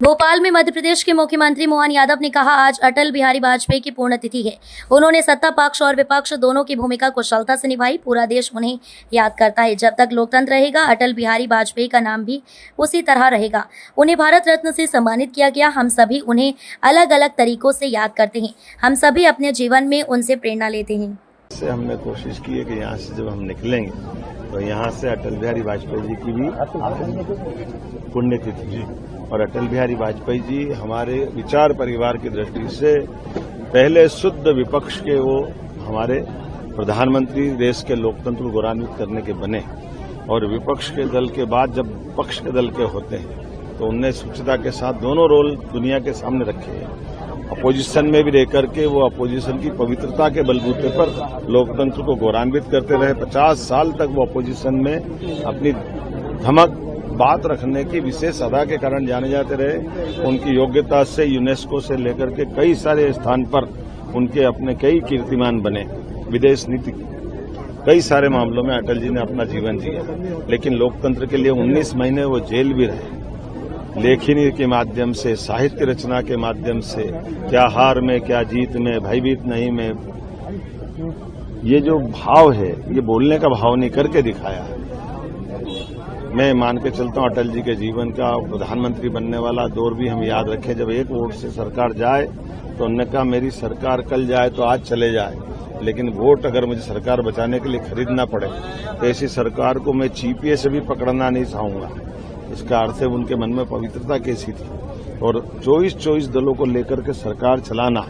भोपाल में मध्य प्रदेश के मुख्यमंत्री मोहन यादव ने कहा, आज अटल बिहारी वाजपेयी की पुण्यतिथि है। उन्होंने सत्ता पक्ष और विपक्ष दोनों की भूमिका कुशलता से निभाई। पूरा देश उन्हें याद करता है। जब तक लोकतंत्र रहेगा, अटल बिहारी वाजपेयी का नाम भी उसी तरह रहेगा। उन्हें भारत रत्न से सम्मानित किया गया। हम सभी उन्हें अलग अलग तरीकों से याद करते हैं। हम सभी अपने जीवन में उनसे प्रेरणा लेते हैं। हमने कोशिश की है कि यहाँ से जब हम निकलेंगे तो यहाँ से अटल बिहारी वाजपेयी जी की भी पुण्यतिथि, और अटल बिहारी वाजपेयी जी हमारे विचार परिवार की दृष्टि से पहले शुद्ध विपक्ष के वो हमारे प्रधानमंत्री देश के लोकतंत्र को गौरवान्वित करने के बने, और विपक्ष के दल के बाद जब पक्ष के दल के होते हैं तो उनने स्वच्छता के साथ दोनों रोल दुनिया के सामने रखे हैं। अपोजिशन में भी रह करके वो अपोजिशन की पवित्रता के बलबूते पर लोकतंत्र को गौरवान्वित करते रहे। 50 साल तक वो अपोजिशन में अपनी धमक बात रखने की विशेष अदा के कारण जाने जाते रहे। उनकी योग्यता से यूनेस्को से लेकर के कई सारे स्थान पर उनके अपने कई कीर्तिमान बने। विदेश नीति कई सारे मामलों में अटल जी ने अपना जीवन जिया, लेकिन लोकतंत्र के लिए 19 महीने वो जेल भी रहे। लेखनी के माध्यम से, साहित्य रचना के माध्यम से, क्या हार में क्या जीत में, भयभीत नहीं में, ये जो भाव है ये बोलने का भाव नहीं करके दिखाया है। मैं मान के चलता हूं अटल जी के जीवन का प्रधानमंत्री बनने वाला दौर भी हम याद रखें। जब एक वोट से सरकार जाए तो उन्होंने कहा, मेरी सरकार कल जाए तो आज चले जाए, लेकिन वोट अगर मुझे सरकार बचाने के लिए खरीदना पड़े तो ऐसी सरकार को मैं चीपिए से भी पकड़ना नहीं चाहूंगा। इसका अर्थ है उनके मन में पवित्रता कैसी थी, और 24 दलों को लेकर के सरकार चलाना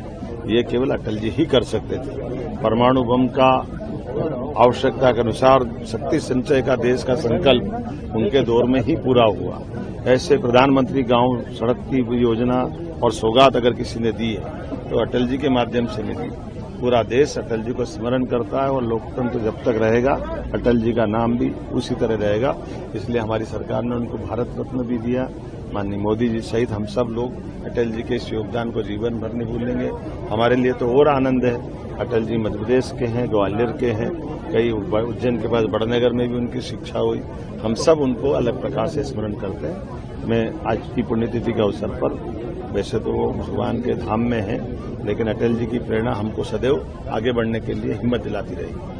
ये केवल अटल जी ही कर सकते थे। परमाणु बम का आवश्यकता के अनुसार शक्ति संचय का देश का संकल्प उनके दौर में ही पूरा हुआ। ऐसे प्रधानमंत्री गांव सड़क की योजना और सौगात अगर किसी ने दी है तो अटल जी के माध्यम से मिली। पूरा देश अटल जी को स्मरण करता है, और लोकतंत्र जब तक रहेगा अटल जी का नाम भी उसी तरह रहेगा। इसलिए हमारी सरकार ने उनको भारत रत्न भी दिया। माननीय मोदी जी सहित हम सब लोग अटल जी के इस योगदान को जीवन भर नहीं भूलेंगे। हमारे लिए तो और आनंद है, अटल जी मध्य प्रदेश के हैं, ग्वालियर के हैं, कई उज्जैन के पास बड़नगर में भी उनकी शिक्षा हुई। हम सब उनको अलग प्रकार से स्मरण करते हैं। मैं आज की पुण्यतिथि के अवसर पर, वैसे तो वो भगवान के धाम में है, लेकिन अटल जी की प्रेरणा हमको सदैव आगे बढ़ने के लिए हिम्मत दिलाती रहेगी।